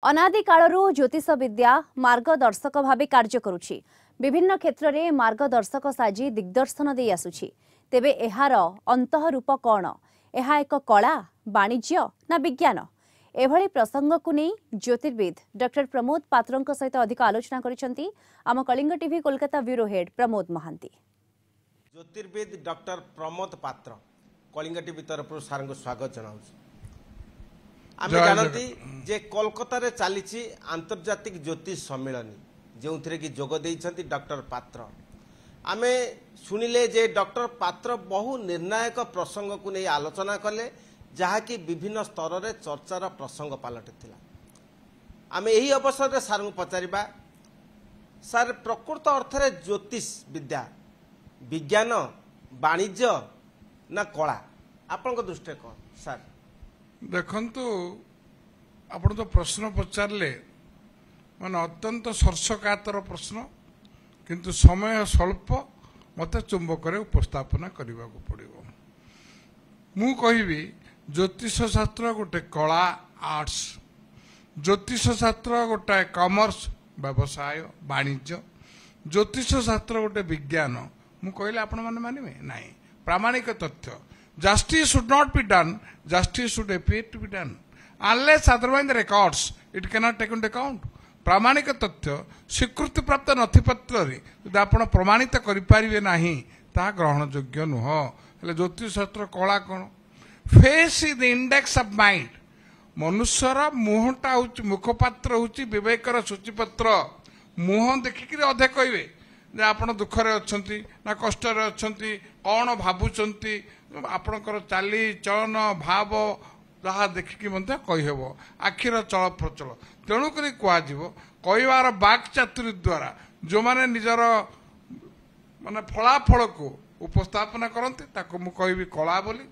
अनादि कालरू ज्योतिष विद्या मार्गदर्शक भाव कार्य करुछि। विभिन्न क्षेत्र में मार्गदर्शक साजी दिग्दर्शन दे आसुछि। तेबे एहार अंतः रूप कौन? यह एक कला, वाणिज्य ना विज्ञान? एभली प्रसंग को नहीं ज्योतिर्विद डॉक्टर प्रमोद पात्र सहित अधिक आलोचना करिसेंती आम Kalinga TV Kolkata bureau head Pramod Mahanty. ज्योतिर्विद डॉक्टर प्रमोद पात्र कलिंग टीवी तरफ सार को स्वागत जनाऊँ। आम जानती जे कोलकाता रे चली आंतर्जातिक ज्योतिष सम्मेलन जो कि जोग देइछंती डॉक्टर पात्र। आमे सुनिले जे डॉक्टर पात्र बहु निर्णायक प्रसंग को नहीं आलोचना कले जहाँकि विभिन्न स्तर रे चर्चार प्रसंग पलटिला। आमे यही अवसर रे सार को पचारिबा, सार प्रकृत अर्थ रे ज्योतिष विद्या विज्ञान वाणिज्य ना कला आपन दृष्टि कौन सार? देखंतु आपण तो प्रश्न पचारे माने अत्यंत स्पर्शकातर प्रश्न, किंतु समय स्वल्प मते चुंबक उपस्थापना करने को पड़ो। मु कहिबी ज्योतिष शास्त्र गोटे कला आर्ट्स, ज्योतिष शास्त्र गोटे कॉमर्स व्यवसाय वाणिज्य, ज्योतिष शास्त्र गोटे विज्ञान। मु कहले आपण माने मानिबे नाही। प्रामाणिक तथ्य justice should not be done, justice should appear to be done unless otherwise the records it cannot take into account। प्रामाणिक तथ्य स्वीकृति प्राप्त नथिपत्र यदि आप प्रमाणित करें ना ता ग्रहण योग्य नुह। ज्योतिष शास्त्र कला कौन? Face is the index of mind. मनुष्यर मुहटा हूँ मुखपात्र हूँ विवेकर सूचीपत्र। मुह देखिक अधे कहे जे आपण दुखरे अच्छी ना कष्टर अच्छा कौन भावुंट आपणकर चाली चलन भाव जहाँ देखिकी कहीहब आखिर चल प्रचल। तेणुक कहबार बाक चातुरी द्वारा जो मैंने निजर माने फलाफल को उपस्थापना करते कहि कला बोली।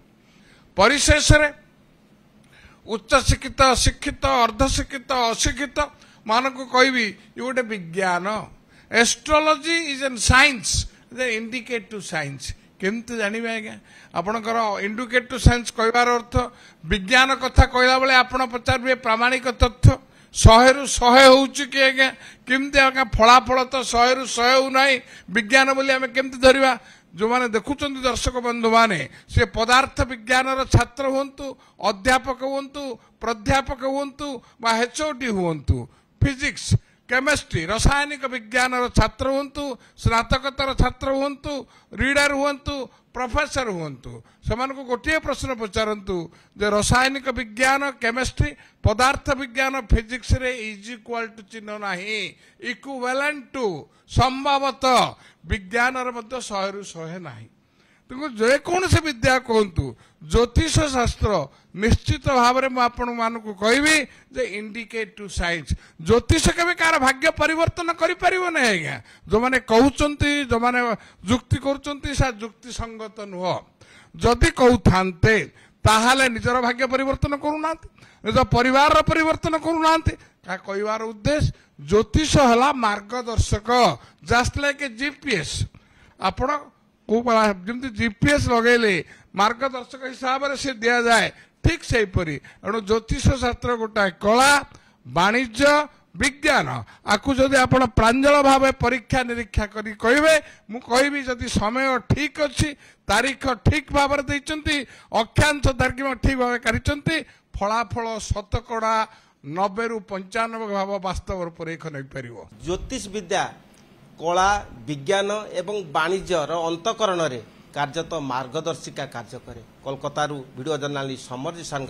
परिशेष उच्च शिक्षित शिक्षित अर्धशिक्षित अशिक्षित मान को कहि गोटे विज्ञान। Astrology is an science indicate to science. केमती जानवे आज्ञा आपणकर इंडिकेट टू साइंस कहबार अर्थ विज्ञान कथा कहला बेले आपण पचारे प्रामाणिक तथ्य 100 रु 100 होउची कि आज्ञा केमती आज्ञा फलाफल तो 100 रु 100 हो नाही विज्ञान बोली आमे केमती धरिबा। जो माने देखुचंती दर्शक बंधु माने से पदार्थ विज्ञान छात्र हुंतु, अध्यापक हुंतु, प्राध्यापक हुंतु बा एचओडी हुंतु, फिजिक्स केमिस्ट्री रासायनिक विज्ञान छात्र हुंतु, स्नातकोत्तर छात्र हुंतु, रीडर हुंतु, प्रोफेसर हुंतु, समान को गोटे प्रश्न पचारंतु जे रासायनिक विज्ञान केमिस्ट्री पदार्थ विज्ञान फिजिक्स रे इज इक्वल टू चिन्ह नाही इक्विवेलेंट टू संभवतः विज्ञान रे मध्य 100 रु 100 नाही। तो जेकोसी विद्या कहतु ज्योतिष शास्त्र निश्चित भाव में आपण मान को कहबी जे इंडिकेट टू साइंस। ज्योतिष के कार भाग्य परिवर्तन करिपारिबो नै आज्ञा। जो माने कहउचंती जो माने जुक्ति करूचंती सा जुक्ति संगत नुह। जदि कहउथांते ताहाले निजर भाग्य परिवर्तन करूनांती, निज परिवार परिवर्तन करूनांती। का कहबार उद्देश्य ज्योतिष हला मार्गदर्शक जस्ट लाइक ए जीपीएस। आपण जमी जीपीएस लगेले मार्गदर्शक हिसाब से दि जाए ठीक से परी। एणु ज्योतिष शास्त्र गोटाए कला वाणिज्य विज्ञान आकु जदि आप प्रांजल भाव परीक्षा निरीक्षा करी कहे मु कहि जदि समय ठीक अच्छी तारीख ठीक भाव देइचंती अक्षांश तारीख ठीक भाव करिचंती फलाफल शतकड़ा 90 रु 95 भाव वास्तव परीक्षा नहीं पारिबो। ज्योतिष विद्या कला विज्ञान एवं वाणिज्य अंतकरण रे कार्यत मार्गदर्शिका कार्य करे। कोलकाता वीडियो जर्नालिस्ट समर जी सांग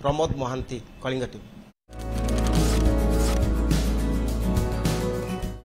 प्रमोद महांती, कलिंग टीवी।